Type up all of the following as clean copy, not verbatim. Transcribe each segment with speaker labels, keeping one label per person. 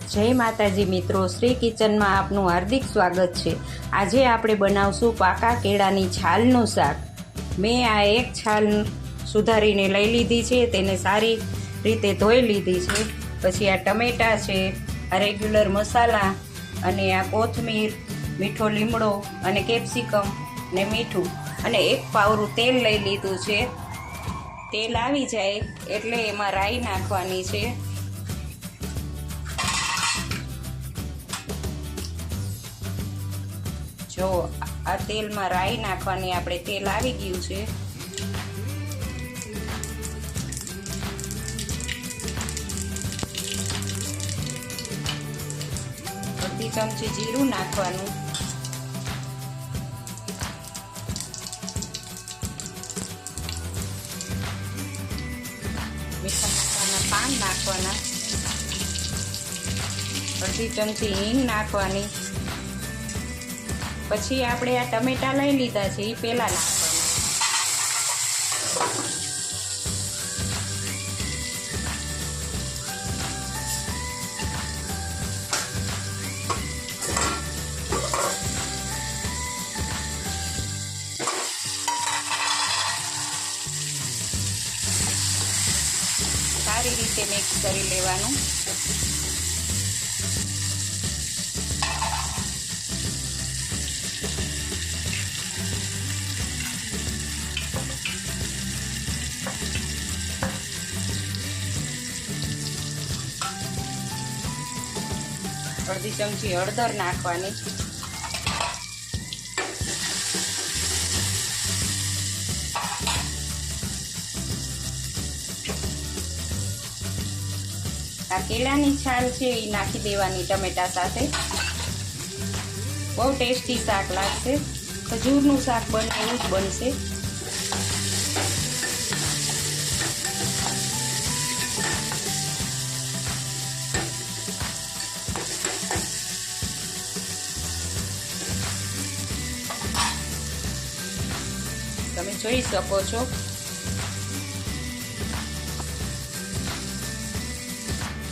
Speaker 1: जय माताजी मित्रों, श्री किचन में आपनु हार्दिक स्वागत है। आज આપણે બનાવશું પાકા કેળાની છાલનું શાક। મેં આ એક છાલ સુધારીને લઈ લીધી છે, તેને સારી રીતે ધોઈ લીધી છે। પછી આ ટમેટા છે, આ રેગ્યુલર મસાલા અને આ કોથમીર, મીઠો લીમડો અને કેપ્સિકમ ને મીઠું અને એક પાવરું તેલ લઈ લીધું છે। તેલ આવી જાય એટલે એમાં રાઈ નાખવાની છે। जो आ तेल में राई नाखवानी आपणे तेल आवी गयुं छे। अर्धी चमची जीरुं नाखवानुं, मीठा मसालाना पान नाखवाना, अर्धी चमची हींग नाखवानी। પછી આપણે આ ટમેટા લઈ લીધા છે એ પહેલા નાખવાના। સારી રીતે મિક્સ કરી લેવાનું। अर्धी चमची हळदर नाखवानी, आ केळानी छाल छे ई नाखी देवानी टमेटा साथे। बहुत टेस्टी शाक लागशे। खजूरनुं शाक बने एवुं ज बनशे। તમે જોઈ શકો છો।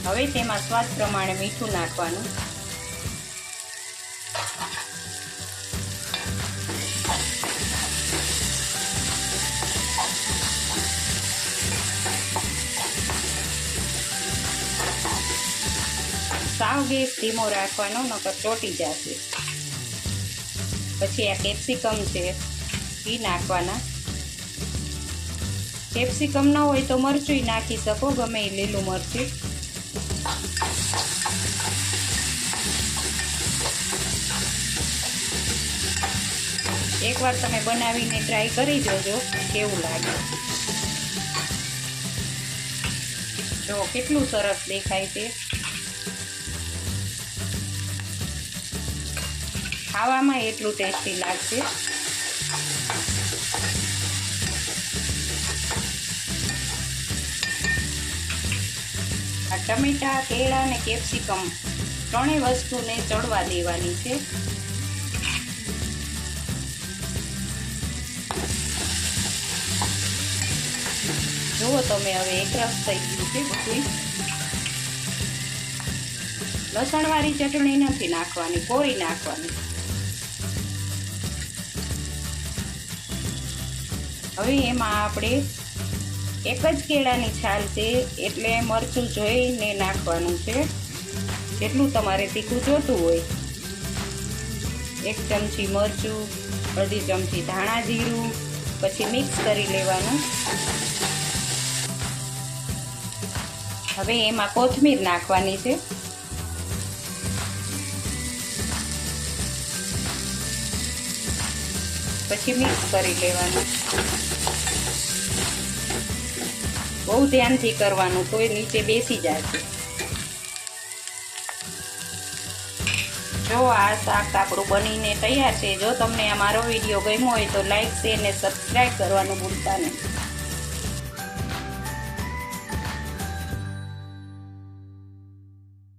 Speaker 1: હવે તેમાં સ્વાદ પ્રમાણે મીઠું નાખવાનું। સાવ ગેસ ધીમો રાખવાનો, નકર ચોટી જશે। પછી આ કેપ્સિકમ છે એ નાખવાના। કેપ્સિકમ ન હોય તો મરચું નાખી શકો, ગમે એ લીલું મરચું। એકવાર તમે બનાવીને ટ્રાય કરી જોજો કેવું લાગે। જો કેટલું સરસ દેખાય છે। ખાવામાં એટલું ટેસ્ટી લાગશે। આ ટમેટા, કેળા અને કેપ્સિકમ ત્રણેય વસ્તુને ચડવા દેવાની છે। જુઓ તમે હવે એકરસ થઈ ગયું છે બધું। લસણવાળી ચટણી નથી નાખવાની, કોરી નાખવાની। હવે એમાં આપણે એક જ કેળાની છાલ છે એટલે મરચું જોઈને નાખવાનું છે, જેટલું તમારે તીખું જોતું હોય। એક ચમચી મરચું, અડધી ચમચી ધાણા જીરું, પછી મિક્સ કરી લેવાનું। હવે એમાં કોથમીર નાખવાની છે। પછી મિક્સ કરી લેવાનું। બહુ ધ્યાનથી કરવાનું, તો નીચે બેસી જશે। જો આ શાક આપણું બનીને તૈયાર છે। જો તમને આ મારો વિડીયો ગમ્યો હોય તો લાઈક, શેર ને સબસ્ક્રાઈબ કરવાનું ભૂલતા નહીં।